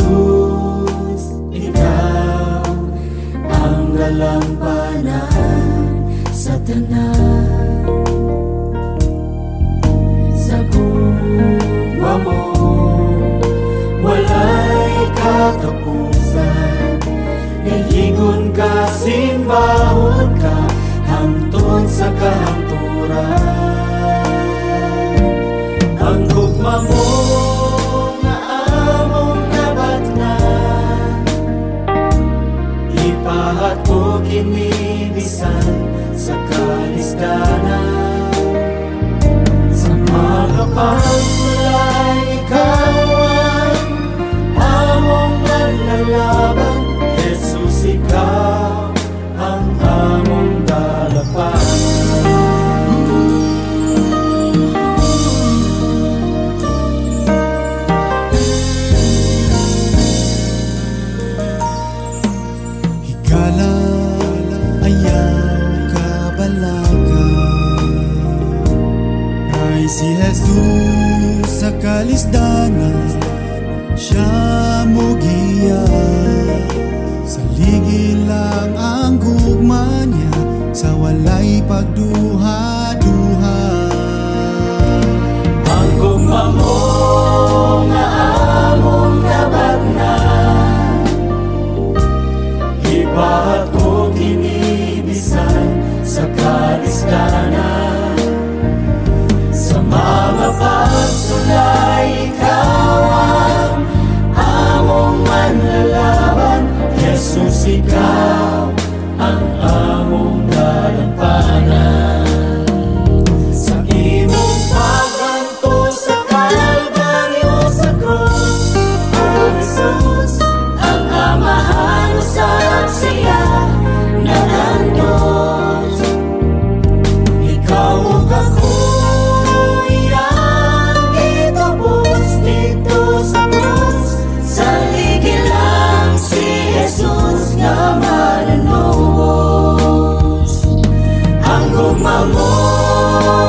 Jesus, ikaw ang dalampanahan sa tanan. Sa gugma mo walay katapusan, nayigon ka, simbahon ka, hangtod sa kahangturan. Ang gugma mo nga among nabatnan, ipahat ko kini bisan sa kalisdanan. Sa mga pagsulay ikaw ang among manlalaban, Jesus ikaw ang among dalapan. Higala ayaw kabalaga, ay si Jesus sa kalisdanan, siya mo giya. Sa ligid lang ang gugma niya, sa walay pagduha-duha. Ang gugma mo nga among nabatnan, ipahat ko kini bisan sa kalisdanan. Sa mga pagsulay ikaw ang among manlalaban, Jesus ikaw ang among dalampanan. Sa imong pagganto sa Kalbaryo sa krus, O Jesus, ang amahan usab siya nanandot. Ikaw ug ako iyang gitubos dito sa krus, sa ligid lang si Jesus nga mananubos. Ang gugma mo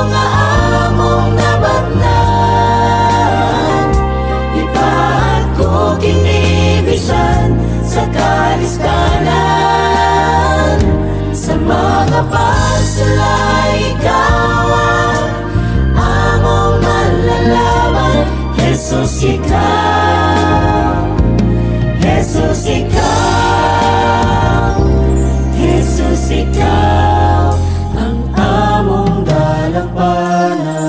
nga among nabatnan, ipahat ko kini bisan sa kalisdanan. Sa mga pagsulay ikaw ang among manlalaban, Jesus ikaw, Jesus ikaw, Jesus ikaw ang among dalampanan.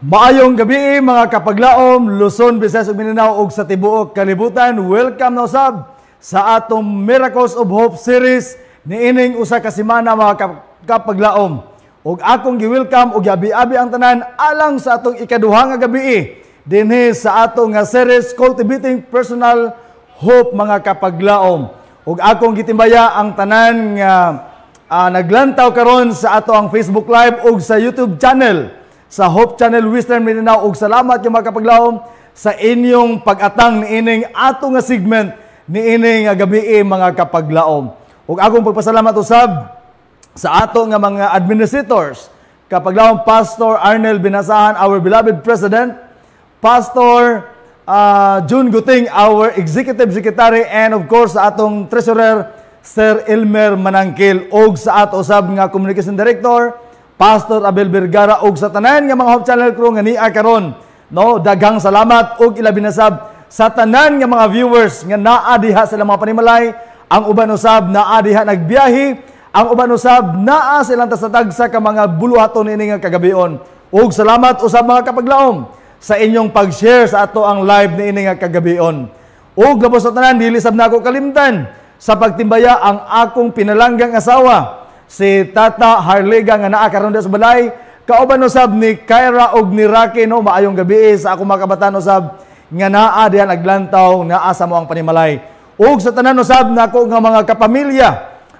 Maayong gabi mga kapaglaom, Luzon, Visayas ug Mindanao ug sa tibuok kalibutan. Welcome na usab sa atong Miracles of Hope series niining usa ka semana mga kapaglaom. Ug akong gi-welcome ug abi-abi ang tanan alang sa atong ikaduha nga gabi dinhi sa atong nga series Cultivating Personal Hope mga kapaglaom. Ug akong gitimbaya ang tanan nga naglantaw karon sa ato ang Facebook Live ug sa YouTube channel sa Hope Channel Western Mindanao ug salamat yung mga kapaglaom sa inyong pag-atang niining ato nga segment niining nga gabi mga kapaglaom. Ug akong pagpasalamat usab sa ato nga mga administrators, kapaglaom Pastor Arnel Binasahan, our beloved President, Pastor June Guting, our Executive Secretary, and of course sa atong Treasurer Sir Elmer Manangkil, ug sa ato usab nga Communication Director Pastor Abel Vergara, ug sa tanan nga mga Hope Channel crew nga niya karon. No, daghang salamat ug ilabi na sab sa tanan nga mga viewers nga naa diha sa mga panimalay. Ang uban usab naa diha nagbiyahe, ang uban usab naa silang tasatagsa ka mga buluhaton ini nga kagabion. Ug salamat usab mga kapaglaom sa inyong pag-share sa ato ang live niini nga kagabion. Ug labos sa tanan dili sab nako kalimtan sa pagtimbaya ang akong pinalanggang asawa, si Tata Harlega nga naa karon sa balay, kauban usab ni Kyra og ni Rocky. No, maayong gabi sa akong mga kabataan usab nga naa diha naglantaw naa sa moang panimalay. Ug sa tanan usab nako nga mga kapamilya,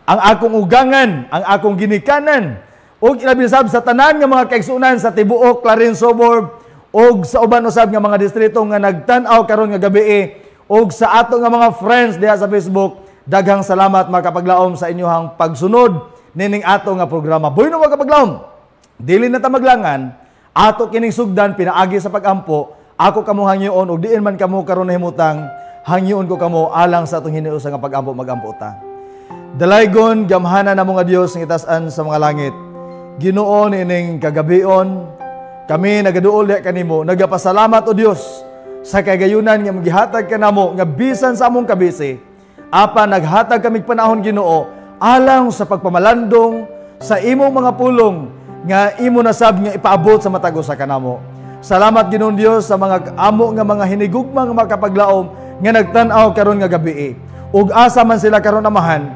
ang akong ugangan, ang akong ginikanan, ug ilabi sab sa tanan nga mga kaigsunan sa tibuok Clarence Suburb og sa uban usab nga mga distrito nga nagtan-aw karon nga gabi og sa ato nga mga friends diha sa Facebook. Daghang salamat mga kapaglaom sa inyong pagsunod nining ato nga programa. Bueno mga kapaglaom, dili na ta maglangan, ato kining sugdan pinaagi sa pagampo. Ako kamo hangyoon ug diin man kamo karon nahimutang, hangyoon ko kamo alang sa atong hiniusa nga pagampo magampo ta. Dalaygon gamhana namo nga Dios nga itaas-an sa mga langit. Ginoo nining kagabion, kami nagaduol diha kanimo, nagapasalamat o Dios sa kagayunan nga magihatag kanamo nga bisan sa among kabisi. Apa naghatag kami panahon Ginoo alang sa pagpamalandong sa imong mga pulong nga imo nasab nga ipaabot sa matag usa kanamo. Salamat Ginoong Dios sa mga amo nga mga hinigugma nga makapaglaom nga nagtan-aw karon nga gabi. Ug asa man sila karon amahan,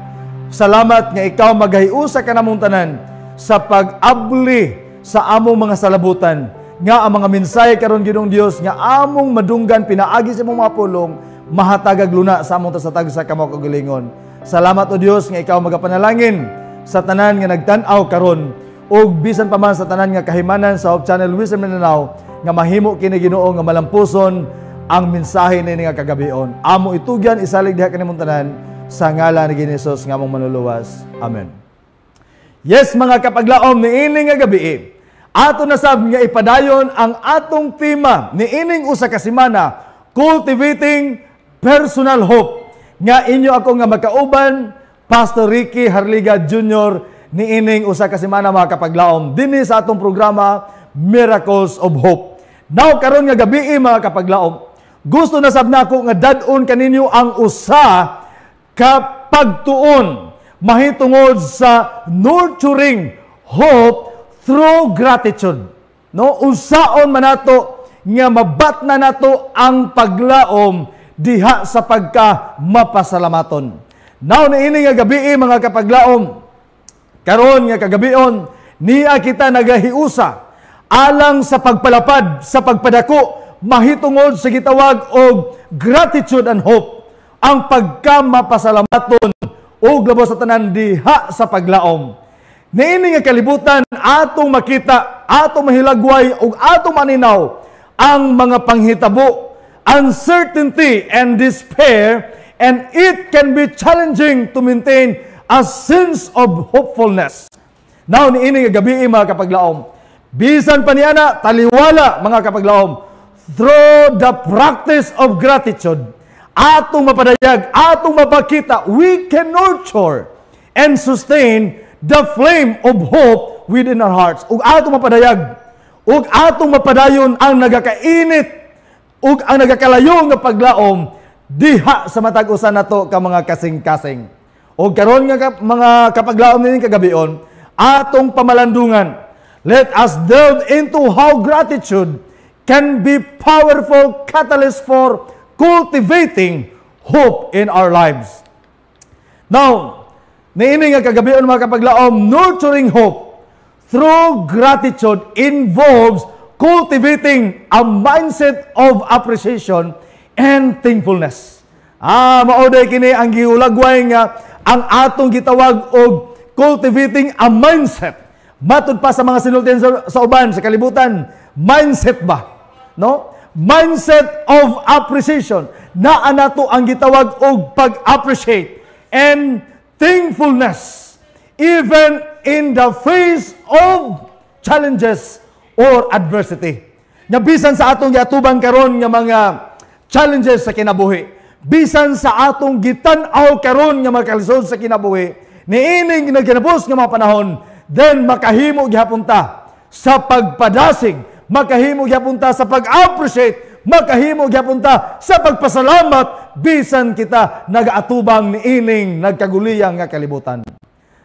salamat nga ikaw magahiusa kanamong tanan sa pag-abli sa among mga salabutan nga ang mga mensahe karon Ginoong Dios nga among madunggan pinaagi sa imong mga pulong mahatagag luna sa among tasatag sa kamao kagalingon. Salamat o Dios nga ikaw magapanalangin sa tanan nga nagtan-aw karon ug bisan pa man sa tanan nga kahimanan sa Hope Channel Wisdom Mindanao nga mahimo kini Ginoo nga malampuson ang mensahe ni nga kagabion. Amo itugyan isalig diha kanimong tanan sa ngalan ni Hesus nga among manluluwas. Amen. Yes mga kapaglaom, niining nga gabi ato nasab nga ipadayon ang atong tema niining usa ka semana, Cultivating Personal Hope, nga inyo ako nga magkauban, Pastor Ricky Harliga Jr. niining usa ka semana mga kapaglaom dinhi sa atong programa Miracles of Hope. Now karon nga gabi mga kapaglaom, gusto na sab nako nga dad-on kaninyo ang usa ka pagtuon mahitungod sa nurturing hope through gratitude. No, unsaon man nato nga mabatna nato ang paglaom diha sa pagka mapasalamaton. Now niini nga gabi mga kapaglaom, karon nga kagabion niya kita nagahiusa alang sa pagpalapad sa pagpadako mahitungod sa gitawag og gratitude and hope, ang pagka mapasalamaton ug labos sa tanan diha sa paglaom. Niini nga kalibutan atong makita, atong mahilagway ug atong maninaw ang mga panghitabo, uncertainty and despair, and it can be challenging to maintain a sense of hopefulness. Now niini nga gabi mga kapaglaom, bisan pa niana taliwala mga kapaglaom, through the practice of gratitude, atong mapadayag, atong mapakita, we can nurture and sustain the flame of hope within our hearts. Ug atong mapadayag, ug atong mapadayon ang nagakainit ug ang nagakalayo nga paglaom diha sa matag usa nato ka mga kasing-kasing. Ug karon nga mga kapaglaom nining kagabion, atong pamalandungan, let us delve into how gratitude can be powerful catalyst for cultivating hope in our lives. Now, niini nga kagabion mga kapaglaom, nurturing hope through gratitude involves cultivating a mindset of appreciation and thankfulness. Maoday kini ang giulagway nga ang atong gitawag og cultivating a mindset. Matud pa sa mga sinultian sa uban sa kalibutan, mindset ba? No? Mindset of appreciation. Naa nato ang gitawag og pag-appreciate and thankfulness even in the face of challenges or adversity. Bisan sa atong giatubang karon nga mga challenges sa kinabuhi, bisan sa atong gitan-aw karon nga mga kalisod sa kinabuhi, niining nagkinabos nga mga panahon, then makahimo gyapon ta sa pagpadasig, makahimo gyapon ta sa pag-appreciate, makahimo gyapon ta sa pagpasalamat bisan kita nagaatubang niining nagkaguliyang nga kalibutan.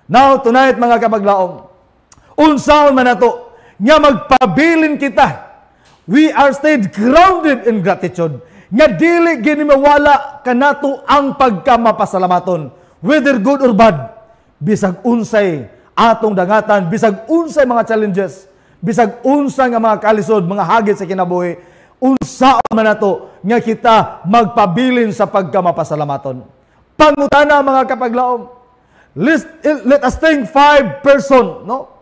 Now tonight mga kapaglaom, unsaon man nato nga magpabilin kita, we are stayed grounded in gratitude, nga dili gini mawala kanato ang pagkamapasalamaton, whether good or bad, bisag unsay atong dangatan, bisag unsay mga challenges, bisag unsa nga mga kalisod, mga hagit sa kinabuhi, unsa man nato nga kita magpabilin sa pagkamapasalamaton. Pangutana mga kapaglaom, let us think 5 person, no?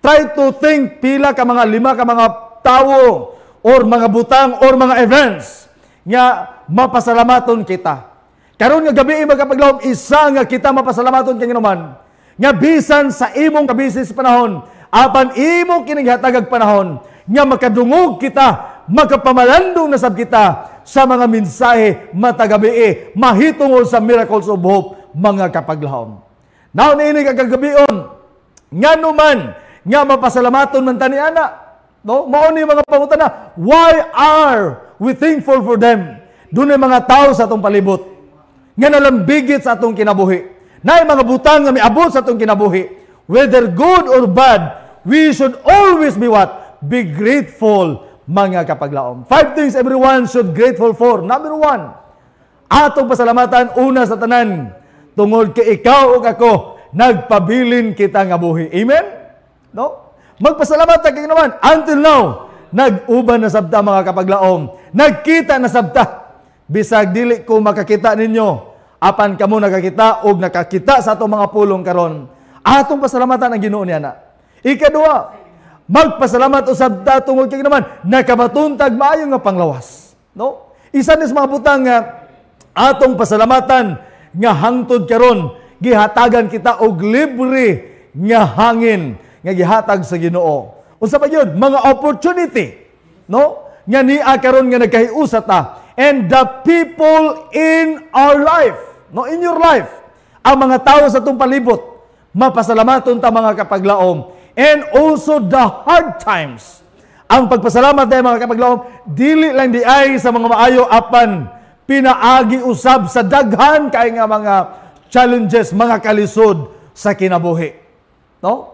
Try to think pila ka mga 5 ka mga tawo or mga butang or mga events nga mapasalamaton kita. Karon nga gabi mga kapaglawom, isa nga kita mapasalamaton kay Ginoon nga bisan sa imong kabisis panahon, apan imong kinighatagag panahon nga makadungog kita, makapamalandong na sab kita sa mga mensahe matagabi, mahitungod sa miracles of hope mga kapaglawom. Now niini kagabion nga numan nga mapasalamaton man tani ana. No, mao ni mga pangutana, why are we thankful for them? Dunay mga tao sa atong palibot nga nalambigit sa atong kinabuhi. Naay mga butang nga miabot sa atong kinabuhi. Whether good or bad, we should always be what? Be grateful mga kapaglaom. 5 things everyone should grateful for. Number 1, atong pasalamatan una sa tanan tungod kay ikaw ug ako nagpabilin kita nga buhi. Amen? No? Magpasalamat ta kay naman. Until now, nag-uban na sabta mga kapaglaom. Nagkita na sabta. Bisag dili ko makakita ninyo, apan kamo nakakita og nakakita sa atong mga pulong karon. Atong pasalamatan ang Ginoo niya na. Ikadua, magpasalamat usab ta tungod kay naman nakabatuntag maayo nga panglawas. No? Isa ni sa mga butang nga atong pasalamatan nga hangtod karon gihatagan kita og libre nga hangin nga gihatag sa Ginoo. Unsa pa gyud? Mga opportunity, no? Nga niya karon nga nagkahiusa ta. And the people in our life, no, in your life, ang mga tao sa atong palibot, mapasalamaton ta mga kapaglaom. And also the hard times. Ang pagpasalamat tayo mga kapaglaom, dili lang di ay sa mga maayo apan pinaagi usab sa daghan kay nga mga challenges, mga kalisod sa kinabuhi. No?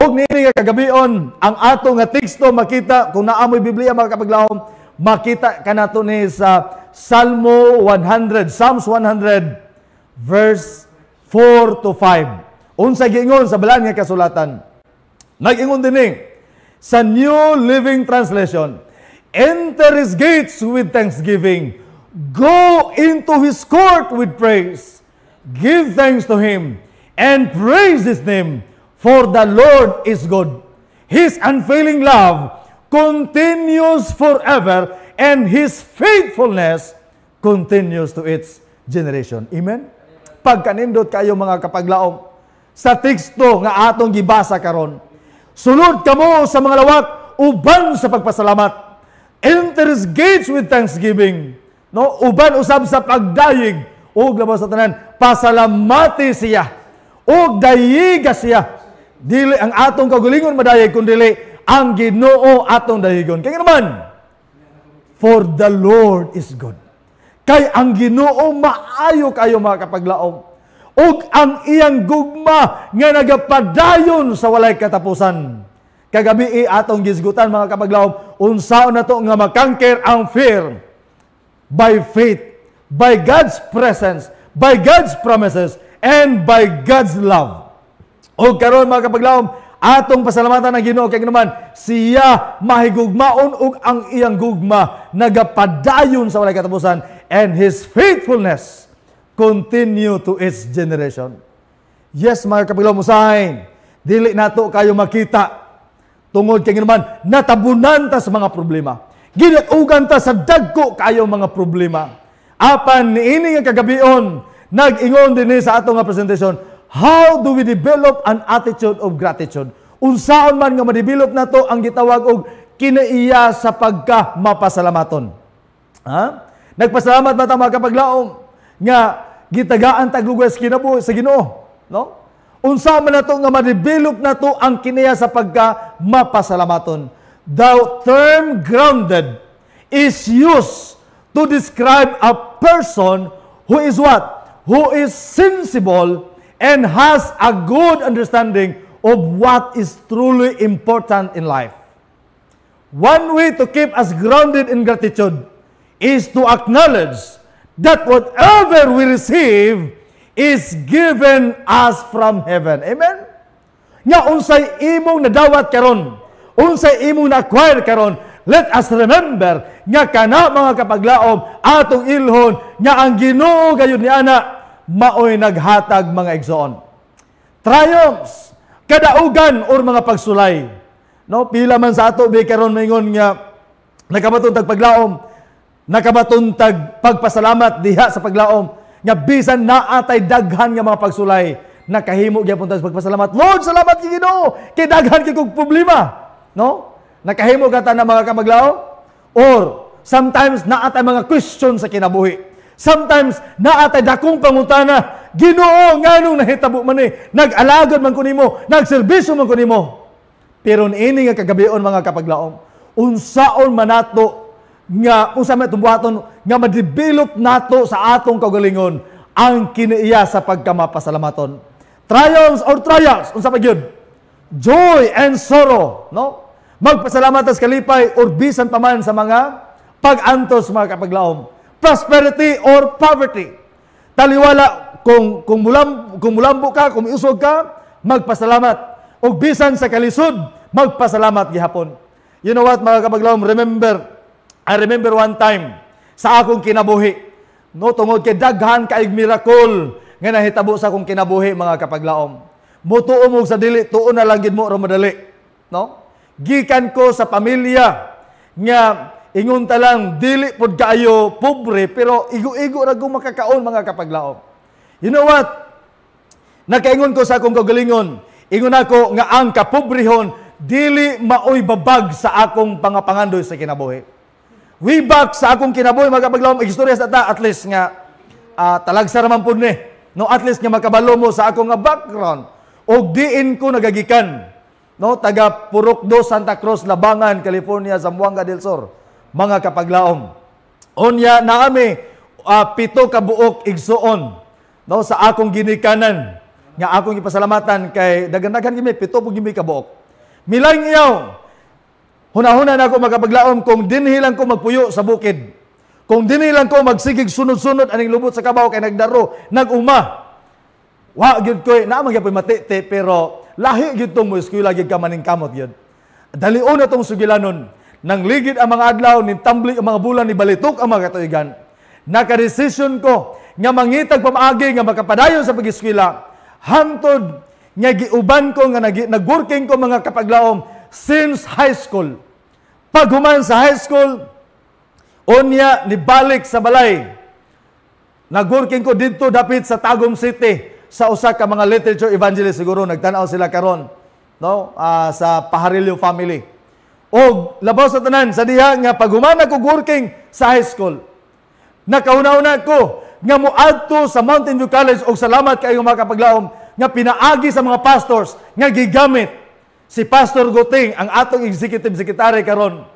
Ug niini nga kagabion, ang ato nga teksto makita kung naamoy Biblia mga kapaglahom, makita kanato ni sa Salmo 100, Psalms 100 verse 4 to 5. Unsa giingon sa balaan nga kasulatan? Nag-ingon din sa New Living Translation, enter his gates with thanksgiving, go into his court with praise, give thanks to him and praise his name. For the Lord is good. His unfailing love continues forever, and His faithfulness continues to its generation. Amen? Pagkanindot kayo mga kapaglaom, sa teksto nga atong gibasa karon, sulod kamo sa mga lawak, uban sa pagpasalamat. Enter His gates with thanksgiving. No? Uban usab sa pagdayig, ug labaw sa tanan, pasalamati siya, ug dayiga siya. Dili ang atong kagulingon madayeg kundi ang Ginoo atong dayigon. Kaya naman, for the Lord is good. Kay ang Ginoo maayo kayo mga kapaglaom. Ug ang iyang gugma nga nagapadayon sa walay katapusan. Kagabi atong gisgutan mga kapaglaom, unsaon na to nga makangker ang fear by faith, by God's presence, by God's promises, and by God's love. O karon mga kapaglaom, atong pasalamatan ng Ginoo kay naman siya mahigugmaon ug ang iyang gugma nagapadayon sa walay katapusan, and His faithfulness continue to its generation. Yes mga kapaglaom, usahay dili nato kayo makita tungod kay naman natabunan ta sa mga problema, ginatugan ta sa dagko kayo mga problema. Apan niini nga kagabion nag-ingon dinhi sa atong nga presentation, how do we develop an attitude of gratitude? Unsaon man nga ma-develop nato ang gitawag og kinaiya sa pagka mapasalamaton. Ha? Nagpasalamat ba ta mga kapaglaom nga gitagaan taglugwas kinabuhi sa Ginoo, no? Unsaon man nato nga ma-develop nato ang kinaiya sa pagka mapasalamaton? The term grounded is used to describe a person who is what? Who is sensible and has a good understanding of what is truly important in life. One way to keep us grounded in gratitude is to acknowledge that whatever we receive is given us from heaven. Amen? Nga unsay imong nadawat karon, unsay imong na-acquire karon, let us remember nga kana mga kapaglaom atong ilhon nga ang Ginoo gayud ni ana maoy naghatag mga igsoon. Triumphs, kadaugan or mga pagsulay. No, pila man sa ato bi karon maingon nga nakabatuntag paglaom, nakabatuntag pagpasalamat diha sa paglaom, nga bisan naatay daghan nga mga pagsulay, nakahimo gyapon ta sa pagpasalamat. Lord, salamat kay Ginoo, kay daghan kay kog problema. No? Nakahimo ka ta na mga kamaglaom? Or sometimes naatay mga question sa kinabuhi. Sometimes naatay dakong pangutana, Ginoo, nganong nahitabo man ni, nag-alagad man ko nimo, nagserbisyo man ko nimo. Pero niini nga kagabion mga kapaglaom, unsaon manato nga unsa may tumbuhaton nga ma-develop nato sa atong kaugalingon ang kiniiya sa pagkamapasalamaton. Trials or trials, unsa pa gyud? Joy and sorrow, no? Magpasalamat sa kalipay or bisan pa man sa mga pag-antos mga kapaglaom. Prosperity or poverty. Taliwala kung mulambo ka, kung usog ka, magpasalamat. O bisan sa kalisod, magpasalamat gihapon. You know what mga kapaglaom, I remember one time sa akong kinabuhi, no, tungod kay daghan kaig miracle nga nahitabo sa akong kinabuhi mga kapaglaom. Mutuo mo sa dili, tuon na lang gid mo ra madali, no? Gikan ko sa pamilya nga ingon ta lang dili pod kaayo pobre pero igo-igo ra gud makakaon mga kapaglaom. You know what? Nakaingon ko sa akong kaugalingon, ingon ako nga ang kapobrehon dili maoy babag sa akong pangapangandoy sa kinabuhi. Way back sa akong kinabuhi mga kapaglaom, istorya sa ta at least nga talagsa raman pud ni. No, at least nga makabalo mo sa akong nga background. Og diin ko nagagikan. No, taga Purokdo, Santa Cruz, Labangan, California, Zamboanga del Sur. Mga kapaglaom. Onya naami 7 ka buok igsuon. No, sa akong ginikanan nga akong ipasalamatan kay dagan-dagan gimi 7 pud gimi ka buok. Milang iyaw. Hunahuna na ako magkapaglaom kung dinhi lang ko magpuyo sa bukid. Kung dinhi lang ko magsigig sunod-sunod aning lubot sa kabaw kay nagdaro, nag-uma. Wa gyud ko na magyapon matete pero lahi gyud tong mo eskwela gyud ka maning kamot gyud. Dalion na tong sugilanon. Nang ligid ang mga adlaw ni tambli ang mga bulan ni balitok ang mga katuigan. Naka-decision ko nga mangitag pamaagi nga makapadayon sa pag-eskwela. Hantod nga giuban ko nga nag-working ko mga kapaglaom since high school. Pag human sa high school, onya nibalik sa balay. Nag-working ko dito dapit sa Tagum City sa usa ka mga literature evangelist siguro nagtan-aw sila karon, no? Sa Pajarillo family. Og labaw sa tanan sa diha nga pag human ako working sa high school. Nakauna-una ko nga moadto sa Mountain View College og salamat kaayo mga kapaglaom nga pinaagi sa mga pastors nga gigamit si Pastor Goting ang atong executive secretary karon.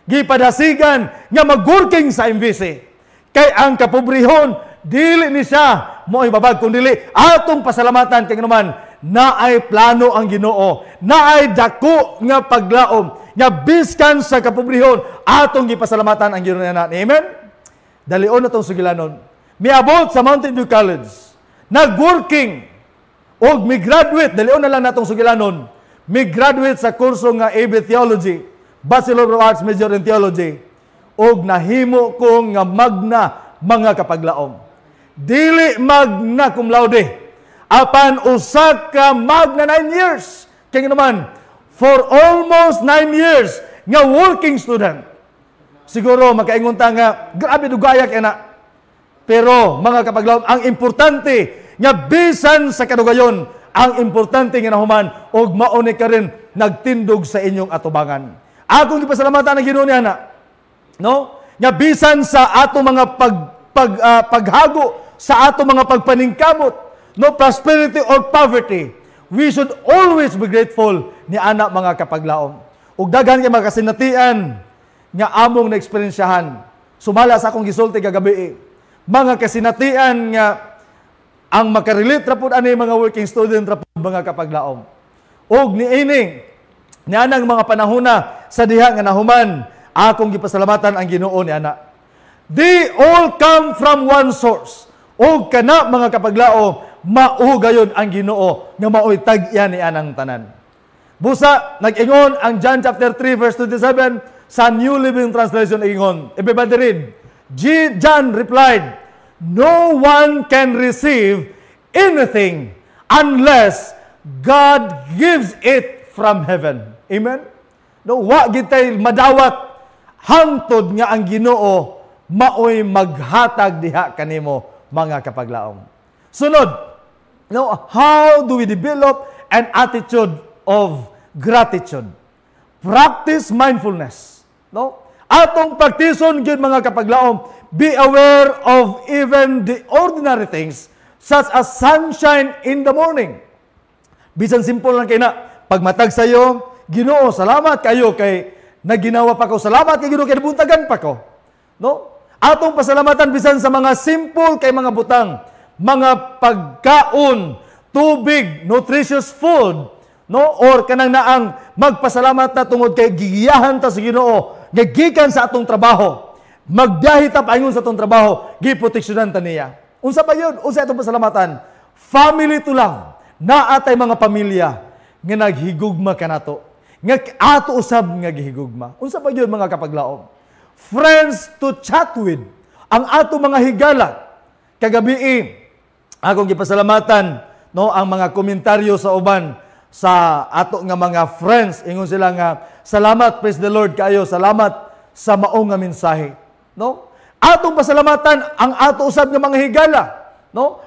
Gipadasigan nga mag-working sa MVC. Kay ang kapobrehon dili ni siya mo ibabag kun dili atong pasalamatan kay naman naay plano ang Ginoo, naay dako nga paglaom nga biskan sa kapobrehon atong gipasalamatan ang Ginoo na. Amen. Dalion na tong sugilanon. Miabot sa Mountain View College, nag-working og mi-graduate, dalion na lang natong sugilanon. Mi-graduate sa kurso nga AB Theology, Bachelor of Arts Major in Theology, og nahimo ko nga magna mga kapaglaom. Dili magna cum laude, apan usa ka magna 9 years. Kaya naman, for almost 9 years nga working student. Siguro makaingon ta nga grabe dugaya kay na. Pero mga kapaglaom, ang importante nga bisan sa kadugayon, ang importante nga nahuman og mauni ka rin nagtindog sa inyong atubangan. Akong gipasalamatan ang Ginoo niya na, no? Nga bisan sa ato mga paghago, sa ato mga pagpaningkamot, no prosperity or poverty, we should always be grateful ni anak mga kapaglaom. Ug daghan kay mga kasinatian nga among naeksperiensyahan. Sumala sa akong gisulti kagabi, mga kasinatian nga ang makarelate ra pud ani mga working student ra pud mga kapaglaom. Og niini nianang mga panahona sa diha nga nahuman akong gipasalamatan ang Ginoo ni ana. They all come from one source. Og kana mga kapaglaom mao gayon ang Ginoo nga maoy tag-iya ni anang tanan. Busa nag-ingon ang John chapter 3 verse 27 sa New Living Translation ingon. Everybody read. John replied, "No one can receive anything unless God gives it from heaven." Amen? No, wa gid tay madawat hangtod nga ang Ginoo maoy maghatag diha kanimo mga kapaglaom. Sunod, how do we develop an attitude of gratitude? Practice mindfulness. Atong praktison gyud mga kapaglaom, be aware of even the ordinary things such as sunshine in the morning. Bisan simple lang kay na, pagmatag sayo, Ginoo, salamat kayo kay naginawa pa ko. Salamat kay Ginoo kay nabuntagan pa ko. Atong pasalamatan bisan sa mga simple kay mga butang, mga pagkaon, tubig, nutritious food, or kanang naang magpasalamat na tungod kay gigiyahan ta sa Ginoo, gigikan sa atong trabaho, magbiyahe ta paingon sa atong trabaho, giproteksyonan ta niya. Unsa ba yun? Unsa atong pasalamatan? Family to love. Naatay mga pamilya nga naghigugma kanato. Nga ato usab nga gihigugma. Unsa ba yun mga kapaglaom? Friends to chat with. Ang ato mga higala. Kagabi, akong gipasalamatan ang mga komentaryo sa uban sa ato nga mga friends. Ingon sila nga, salamat, praise the Lord kayo. Salamat sa maong nga mensahe. Atong pasalamatan ang ato usab nga mga higala.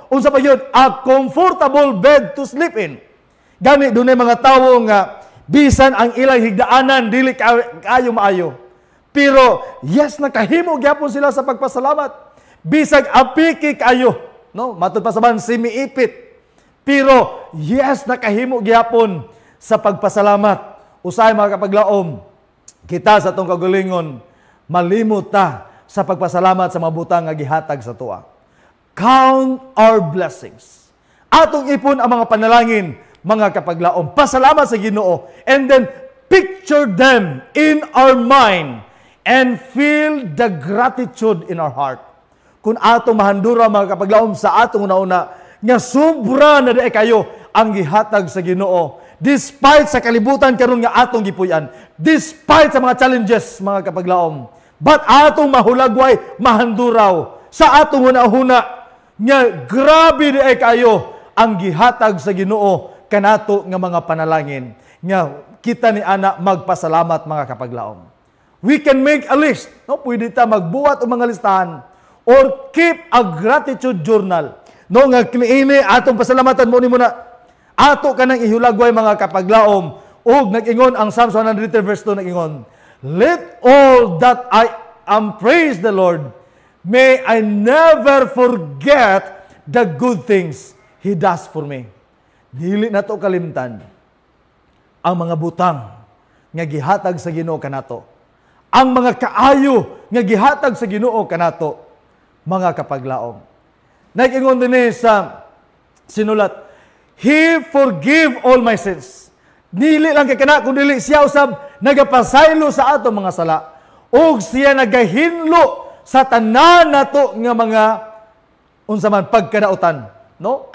Unsa pa yun? A comfortable bed to sleep in. Gani dunay mga tawo nga bisan ang ilang higdaanan dili kayo maayo. Pero yes, nakahimo gyapon sila sa pagpasalamat. Bisag apiki kayo, matud pa saban simiipit. Pero yes, nakahimo gyapon sa pagpasalamat. Usay mga kapaglaom, kita sa tong kagalingon malimot ta sa pagpasalamat sa mga butang nga gihatag sa tuwa. Count our blessings. Atong ipon ang mga panalangin, mga kapaglaom. Pasalamat sa Ginoo. And then, picture them in our mind and feel the gratitude in our heart. Kung atong mahandura, mga kapaglaom, sa atong una-una, nga sobra na dae kayo ang gihatag sa Ginoo. Despite sa kalibutan karon nga atong gipuy-an. Despite sa mga challenges, mga kapaglaom. But atong mahulagway, mahanduraw sa atong huna-huna nga grabe di ay kayo ang gihatag sa Ginoo kanato nga mga panalangin nga kita ni ana magpasalamat mga kapaglaom. We can make a list. Pwede ta magbuhat og mga listahan or keep a gratitude journal. Nga kiniini atong pasalamatan mo ni muna ato kanang ihulagway mga kapaglaom ug nag-ingon ang Psalms 103 verse 2 nag-ingon, let all that I am praise the Lord. May I never forget the good things He does for me. Dili na to kalimtan ang mga butang nga gihatag sa Ginoo kanato. Ang mga kaayo nga gihatag sa Ginoo kanato, mga kapaglaom. Nag-ingon din sa sinulat, He forgive all my sins. Dili lang kay kana kundi siya usab nagapasaylo sa ato mga sala. Og siya nagahinlo sa tanan nato nga mga unsa man pagkadautan,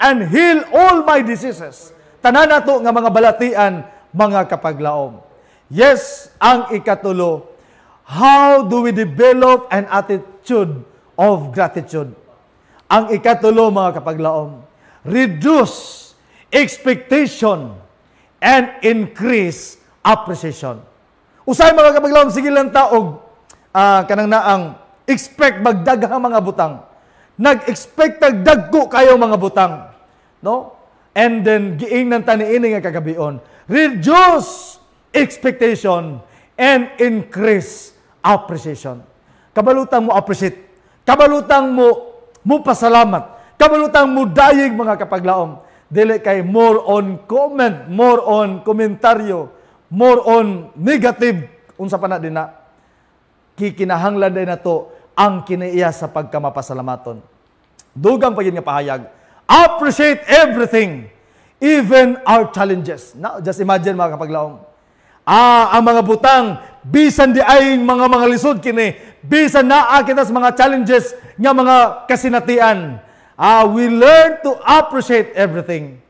and heal all my diseases. Tanan nato nga mga balatian, mga kapaglaom. Yes, ang ikatulo, how do we develop an attitude of gratitude? Ang ikatulo, mga kapaglaom, reduce expectation and increase appreciation. Usay mga kapaglaom, sige lang taog kanang naang expect magdaghang mga butang. Nag-expect dagko kayo mga butang. And then, giingnan taniini nga kagabion. Reduce expectation and increase appreciation. Kabalutang mo appreciate. Kabalutang mo pasalamat. Kabalutang mo dayig mga kapaglaom. Dili kay more on comment, more on komentaryo, more on negative. Unsa pa na din na. Kikinahanglan din na to ang kinaiya sa pagkamapasalamaton. Dugang pa yun nga pahayag. Appreciate everything, even our challenges. Now, just imagine mga kapaglaom. Ang mga butang, bisan di ay mga lisod kini, bisan naa kita sa mga challenges nga mga kasinatian. We learn to appreciate everything.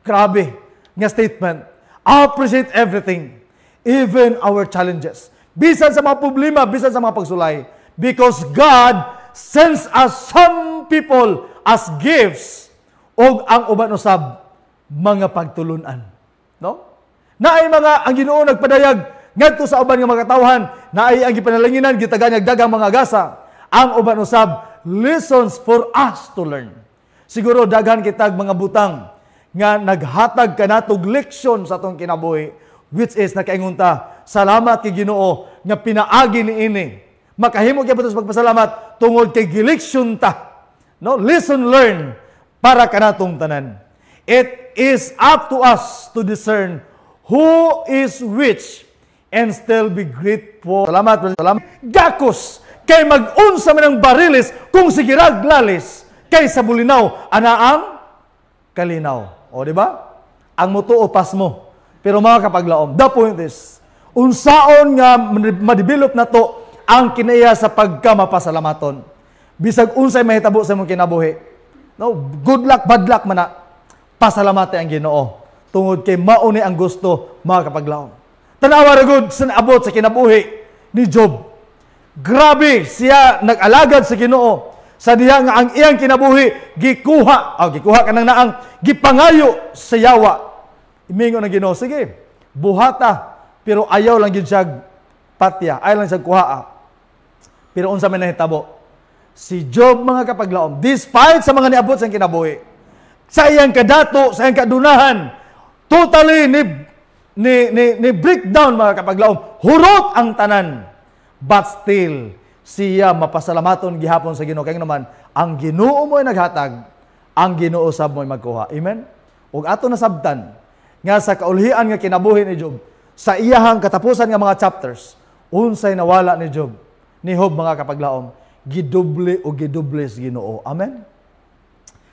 Grabe nga statement. Appreciate everything, even our challenges. Bisan sa mga problema, bisan sa mga pagsulay. Because God sends us some people as gifts o ang uban usab mga pagtulunan. Naay mga ang Ginoo nagpadayag ngadto sa uban nga mga katawhan na ay ang gipanalanginan gitagan dagang mga gasa. Ang uban usab lessons for us to learn. Siguro daghan kitag mga butang nga naghatag kanatog leksyon sa atong kinabuhi, which is nakaingunta, salamat kay Ginoo nga pinaagi niini. Makahimo gyud sa pagpasalamat tungod kay gileksyon ta. No, lesson learned para kanatong tanan. It is up to us to discern who is which and still be grateful. Salamat. Gakos kay mag-unsa man ang barilis kung sigirag lalis kay sa bulinaw anaang kalinaw. O di ba? Ang mutuo pas mo. Pero mga kapaglaom, the point is unsaon nga madibilop na to ang kinaiya sa pagkamapasalamaton. Bisag unsay mahitabo sa imong kinabuhi. No, good luck, bad luck man na. Pasalamate ang Ginoo. Tungod kay mauni ang gusto mga kapaglaom. Tanawa ra gud sa abot sa kinabuhi ni Job. Grabe siya nag-alagad sa Ginoo. Sa diha nga ang iyang kinabuhi gikuha kanang naang gipangayo sa yawa. Imingon ang Ginoo, sige, buhata, pero ayaw lang gyud siya patya, ayaw lang siya kuhaa. Pero unsa man nahitabo? Si Job mga kapaglaom, despite sa mga niabot sa kinabuhi, sa iyang kadato, sa iyang kadunahan, totally ni breakdown mga kapaglaom, hurot ang tanan. But still, siya mapasalamaton gihapon sa Ginoo. Kaya naman, ang Ginoo mo ay naghatag, ang Ginoo sab mo ay magkuha. Amen? Ug ato nasabtan nga sa kaulhian nga kinabuhi ni Job, sa iyahang katapusan nga mga chapters, unsay nawala ni Job, ni Job mga kapaglaom, gidoble o gidoble sa Ginoo. Amen?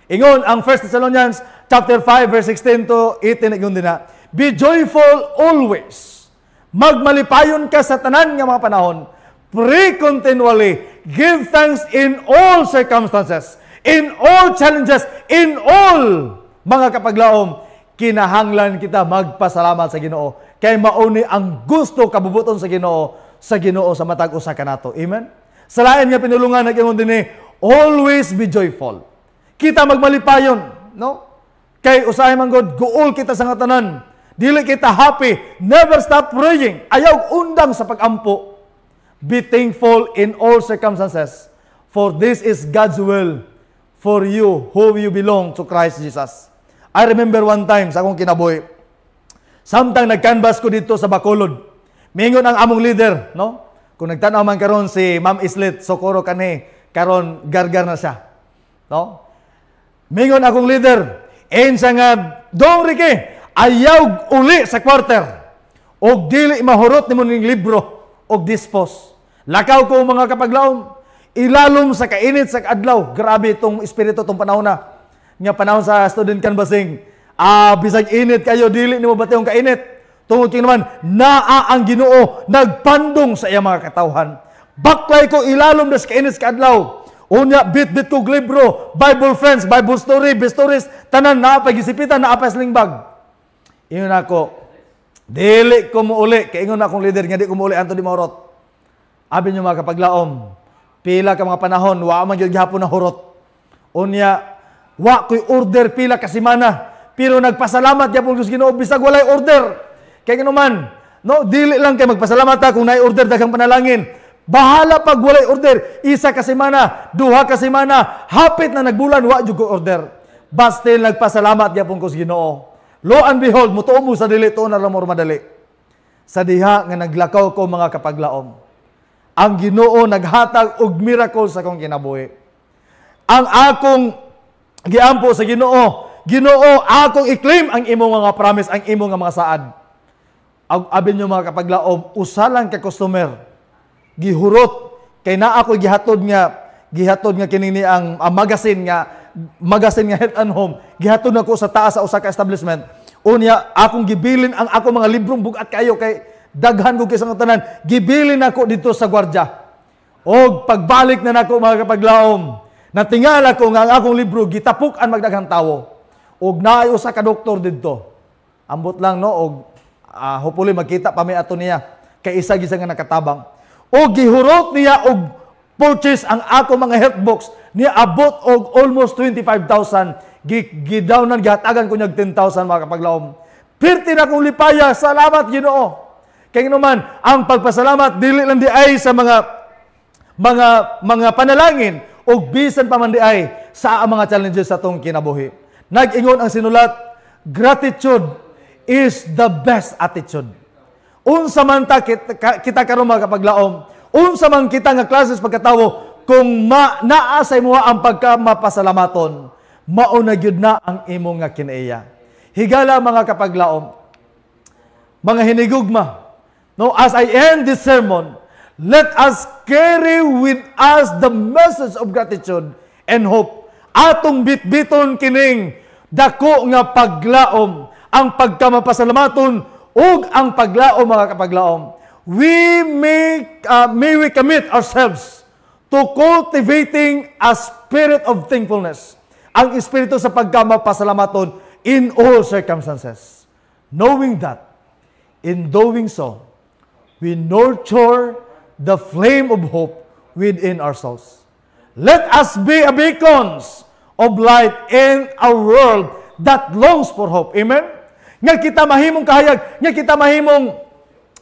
Ingon ang 1 Thessalonians chapter 5 verse 16 to 18 ingon din na, be joyful always. Magmalipayon ka sa tanan nga mga panahon. Pray continually. Give thanks in all circumstances, in all challenges, in all mga kapaglaom. Kinahanglan kita magpasalamat sa Ginoo. Kay mauni ang gusto kabubuton sa Ginoo sa matag usa kanato. Amen? Sa lain nga pinulungan nag-ingon dinhi, always be joyful. Kita magmalipayon, no? Kay usahay man gud guol kita sa nga tanan. Dili kita happy, never stop praying. Ayaw undang sa pagampo. Be thankful in all circumstances, for this is God's will for you who you belong to Christ Jesus. I remember one time sa akong kinabuhi, samtang nag-canvas ko dito sa Bacolod, mingon ang among leader, no? Kung nagtanaw man karon si Ma'am Islet Socorro kani, karon gargar na siya. No? Mingon akong leader, ensa nga dong Ricky, ayaw uli sa quarter. Og dili mahurot nimo ning libro og dispose. Lakaw ko mga kapaglaom, ilalom sa kainit sa adlaw. Grabe itong espiritu itong panahon na. Nga panahon sa student canvassing, bisag init kayo, dili nimo batayong kainit. Tungod king naman, naa ang Ginoo nagpandong sa iya mga katawhan. Baklay ko ilalom das kainit sa adlaw. Unya bit-bit ko libro, Bible friends, Bible story, best stories, tanan naa pa gisipitan, naa pa slingbag. Ingon ako, dili ko mo uli, kay ingon akong leader nga di ko mo uli anto di maurot. Abi nyo mga kapaglaom, pila ka mga panahon, wa man gyud gihapon na hurot. Unya, wa ko'y order pila ka semana, pero nagpasalamat gyapon sa Ginoo bisag walay order. Kay naman, no, dili lang kay magpasalamat ta kung naay order daghang panalangin. Bahala pag walay order, isa ka semana, duha ka semana, hapit na nagbulan wa jud ko order. But still nagpasalamat gyapon ko sa Ginoo. Lo and behold, mutuo mo sa dili to na ramor madali. Sa diha nga naglakaw ko mga kapaglaom, ang Ginoo naghatag og miracle sa akong kinabuhi. Ang akong giampo sa Ginoo, Ginoo, akong i-claim ang imong mga promise, ang imong mga saad. Abin nyo mga kapaglaom, usalan ka customer, gihurot, kay na ako gihatod nga kinini ang magazine nga Health and Home, gihatod nako sa taas sa usa ka establishment. Unya akong gibilin ang ako mga librong bugat kayo kay daghan ko kisang tanan, gibilin nako dito sa gwardiya. Og pagbalik na nako mga kapaglaom, natingala ko nga ang akong libro gitapukan magdaghang tawo. Og naay usa ka doktor didto. Ambot lang no og hopefully magkita pa may ato niya kay isa gisa nga nakatabang. Og gihurot niya og purchase ang ako mga health box niya abot og almost 25,000. Gidawnan gihatagan ko niya 10,000 mga kapaglaom. Pirti na kong lipaya, salamat Ginoo. Kaya naman, ang pagpasalamat dili lang di ay sa mga panalangin o bisan pa man di ay sa mga challenges sa atong kinabuhi. Nag-ingon ang sinulat, gratitude is the best attitude. Unsa man ta kita karon mga kapaglaom, unsa man kita nga klases pagkatawo, kung naa sa imo ang pagkamapasalamaton, mauna gyud na ang imo nga kinaiya. Higala mga kapaglaom, mga hinigugma, no, as I end this sermon, let us carry with us the message of gratitude and hope. Atong bitbiton kining dako nga paglaom, ang pagkamapasalamaton ug ang paglaom mga kapaglaom. May we commit ourselves to cultivating a spirit of thankfulness. Ang espiritu sa pagkamapasalamaton in all circumstances. Knowing that, in doing so, we nurture the flame of hope within our souls. Let us be a beacons of light in a world that longs for hope. Amen? Nga kita mahimong kahayag, nga kita mahimong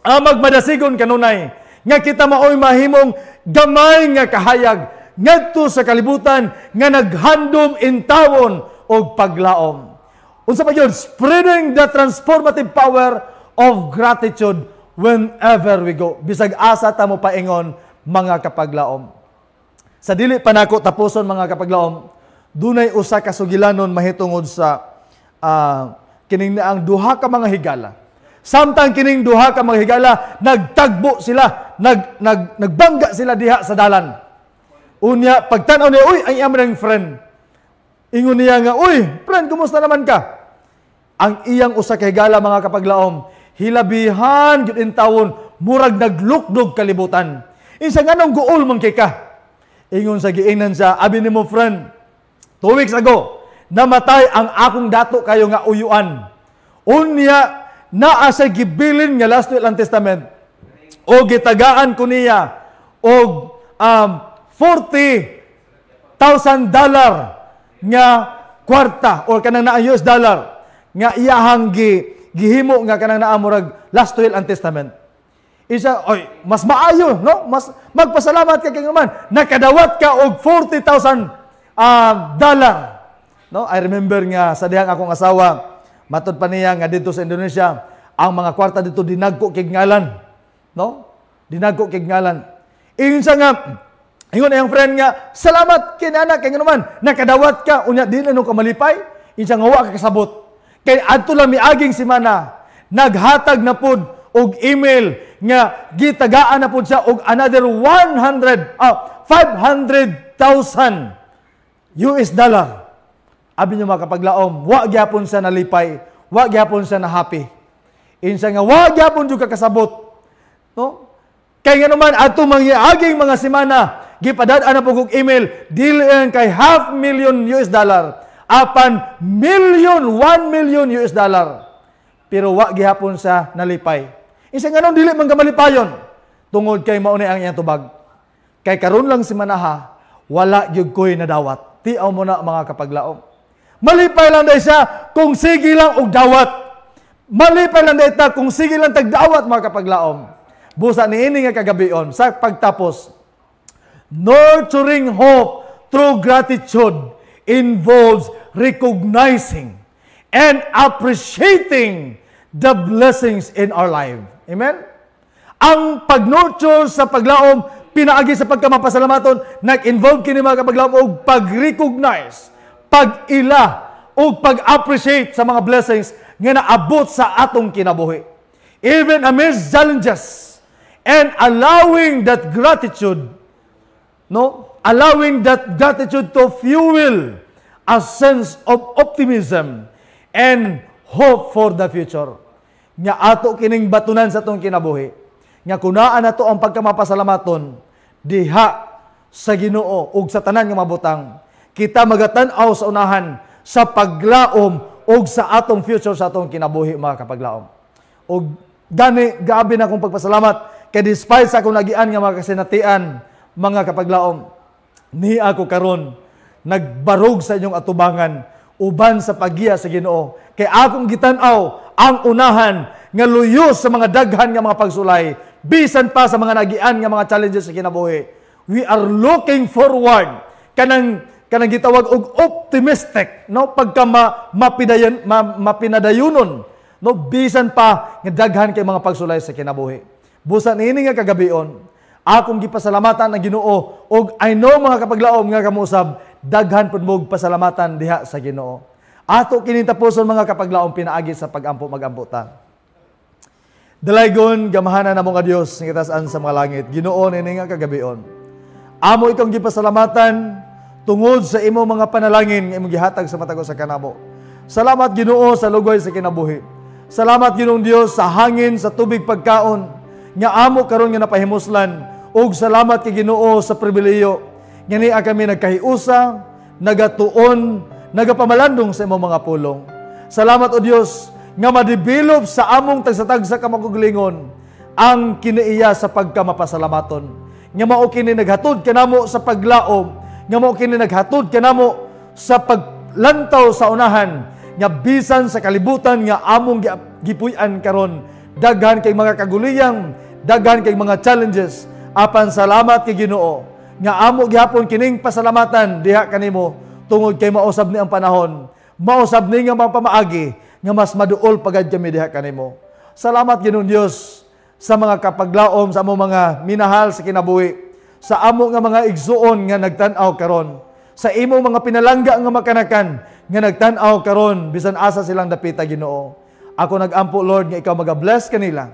magmadasigon kanunay, nga kita maoy mahimong gamay nga kahayag, ngadto sa kalibutan nga naghandom intawon og paglaom. Unsa pa yun? Spreading the transformative power of gratitude whenever we go. Bisag asa ta mo paingon mga kapaglaom. Sa dili pa nako tapuson mga kapaglaom, dunay usa ka sugilanon mahitungod sa kining ang duha ka mga higala. Samtang kining duha ka mga higala nagtagbo sila, nagbangga sila diha sa dalan. Unya pagtan-aw niya, uy, ang iyang friend. Ingon niya nga, uy, friend, kumusta naman ka? Ang iyang usa ka higala mga kapaglaom, hilabihan gyud in tawon, murag naglukdog kalibutan. Isa nga nung guol man kay ka. Ingon sa giingnan sa, abi nimo friend, 2 weeks ago, namatay ang akong dato kayo nga uyuan. Unya, naa sa gibilin nga last will ang testament, o gitagaan ko niya, o $40,000 nga kwarta, o kanang naa US dollar, nga iyahang gihimo nga kanang naa murag last will ang testament. Isa, oy, mas maayo, no? Mas magpasalamat ka kay man. Nakadawat ka og $40,000 dollar. No? I remember nga sa dihang akong asawa, matod pa niya nga dito sa Indonesia, ang mga kwarta dito dinagko kay ngalan. No? Dinagko kay ngalan. Insa nga ingon ang friend nga, salamat kinana kay naman. Nakadawat ka unya di na no ka malipay. Insa nga wa ka kasabot. Kay adto lang miaging semana, naghatag na pud og email nga gitagaan na pud siya og another $500,000 US dollar. Abi niyo mga kapaglaom, wa gyapon siya nalipay, wa gyapon siya na happy. Insa nga wa gyapon jud kasabot. No? Kay nga naman ato mangiaging mga semana, gipadad-an na pud og email dili kay $500,000 US dollar, apan $1 million US dollar. Pero wa gihapon sa nalipay. Isa nga nung dili man kamalipayon, tungod kay maunay ang iyang tubag. Kay karon lang si manaha, wala gyud koy nadawat. Tiaw mo na mga kapaglaom. Malipay lang dahil siya kung sige lang og dawat. Malipay lang dahil ta kung sige lang tagdawat mga kapaglaom. Busa ni ini nga kagabion sa pagtapos. Nurturing hope through gratitude involves recognizing and appreciating the blessings in our life. Amen? Ang pag-nurture sa paglaom, pinaagi sa pagkamapasalamaton, nag-involve kini mga kapaglaom og pag-recognize, pag-ila, o pag-appreciate sa mga blessings nga naabot sa atong kinabuhi. Even amidst challenges, and allowing that gratitude to fuel a sense of optimism and hope for the future. Nga ato kining batunan sa atong kinabuhi. Nga kunaan nato ang pagkamapasalamaton diha sa Ginoo ug sa tanan nga mabutang. Kita magatan-aw sa unahan sa paglaom ug sa atong future sa atong kinabuhi mga kapaglaom. Ug gani gabi na akong pagpasalamat kay despite sa akong nagian nga mga kasinatian mga kapaglaom, ni ako karon nagbarog sa inyong atubangan uban sa paggiya sa Ginoo. Kay akong gitanaw ang unahan nga luyos sa mga daghan nga mga pagsulay, bisan pa sa mga nagian nga mga challenges sa kinabuhi. We are looking forward kanang gitawag og optimistic, no, pagka mapinadayunon, no, bisan pa nga daghan kay mga pagsulay sa kinabuhi. Busan ini nga kagabion, akong gipasalamatan ang Ginoo, og I know mga kapaglaom nga kamusab, daghan pud mo pasalamatan diha sa Ginoo. Ato kini tapuson mga kapaglaom pinaagi sa pagampo magampo ta. Dalaygon gamahanan namo nga Dios nga taas-an sa mga langit. Ginoo ini nga kagabion. Amo ikong gipasalamatan tungod sa imo mga panalangin nga imong gihatag sa matag sa kanamo. Salamat Ginoo sa lugay sa kinabuhi. Salamat Ginoong Dios sa hangin, sa tubig pagkaon nga amo karon nga napahimuslan, ug salamat kay Ginoo sa pribilehiyo nga niya kami nagkahiusa, nagatuon, nagapamalandong sa imong mga pulong. Salamat o Dios nga madevelop sa among tagsa-tagsa ka maguglingon ang kinaiya sa pagkamapasalamaton. Nga mao kini naghatod kanamo sa paglaom, nga mao kini naghatod kanamo sa paglantaw sa unahan, nga bisan sa kalibutan nga among gipuy-an karon, daghan kay mga kaguliyang, daghan kay mga challenges, apan salamat kay Ginoo nga amo gihapon kining pasalamatan diha kanimo tungod kay mausab ni ang panahon, mausab ni nga mapamaagi nga mas maduol pagad kami diha kanimo. Salamat Ginoong Dios sa mga kapaglaom, sa among mga minahal sa kinabuhi, sa amo nga mga igsuon nga nagtan-aw karon, sa imo mga pinalangga nga makanakan nga nagtan-aw karon bisan asa silang dapita Ginoo. Ako nagampo Lord nga ikaw magabless kanila,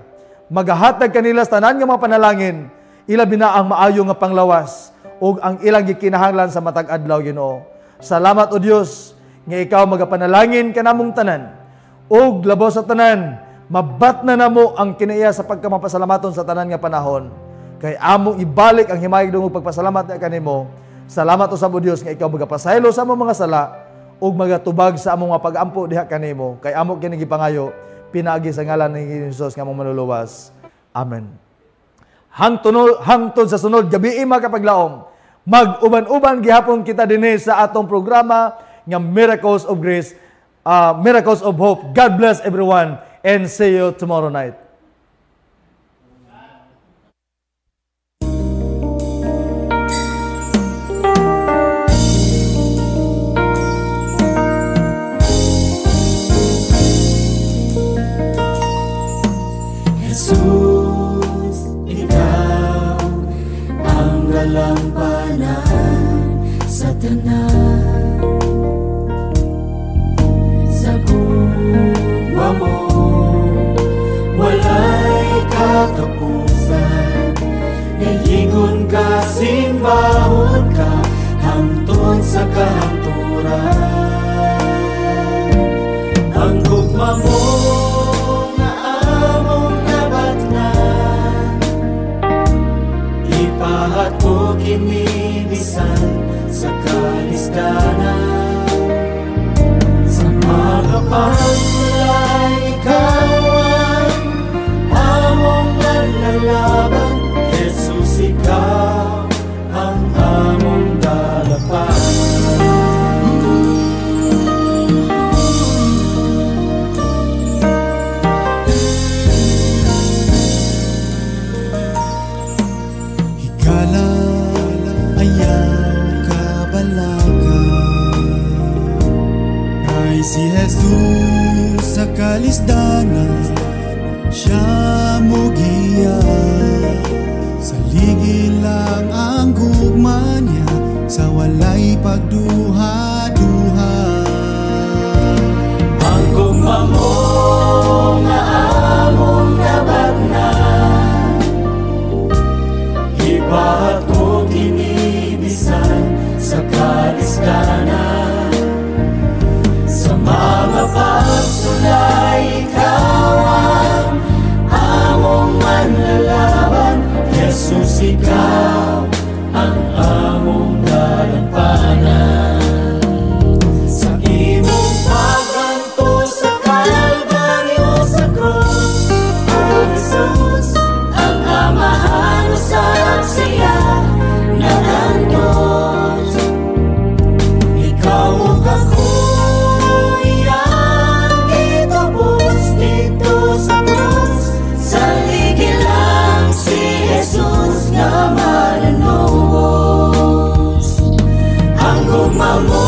magahatag kanila sa tanan nga mga panalangin, ilabi na ang maayo nga panglawas ug ang ilang gikinahanglan sa matag adlaw Ginoo. Salamat o Dios nga ikaw magapanalangin kanamong tanan, ug labaw sa tanan mabat na namo ang kinaiya sa pagkamapasalamaton sa tanan nga panahon. Kay among ibalik ang himayag dungog pagpasalamat na kanimo. Salamat usab o Dios nga ikaw magapasaylo sa among mga sala ug magatubag sa among mga pag-ampo diha kanimo. Kay amo kini gipangayo pinaagi sa ngalan ni Jesus nga among manluluwas. Amen. Hangtod sa sunod gabi mga kapaglaom, mag-uban-uban gihapon kita dinhi sa atong programa nga Miracles of Grace, Miracles of Hope. God bless everyone and see you tomorrow night. Jesus, ikaw ang galampanan sa tanan. Sa gugma mo walay katapusan, nayigon ka, simbahon ka, hangtod sa kahangturan. Ang gugma mo nga among nabatnan, ipahat mo kinibisan sa kalisdanan. Sa mga pagsulay ikaw ang among manlalaban, Jesus ikaw ang among dalapan. Higala, ayaw, kabalaga, kay si Jesus sa kalisdanan, siya mo giya. Sa ligid lang ang gugma niya, sa walay pagduha-duha. Ang gugma mo nga among nabatnan, ipahat mo kinibisan sa kalisdanan. Sa mga pagsulay ikaw ang among manlalaban, Jesus ikaw ang among dalampanan. Sa imong pagganto sa Kalbaryo sa krus, O Jesus, ang amahan usab siya gugma mo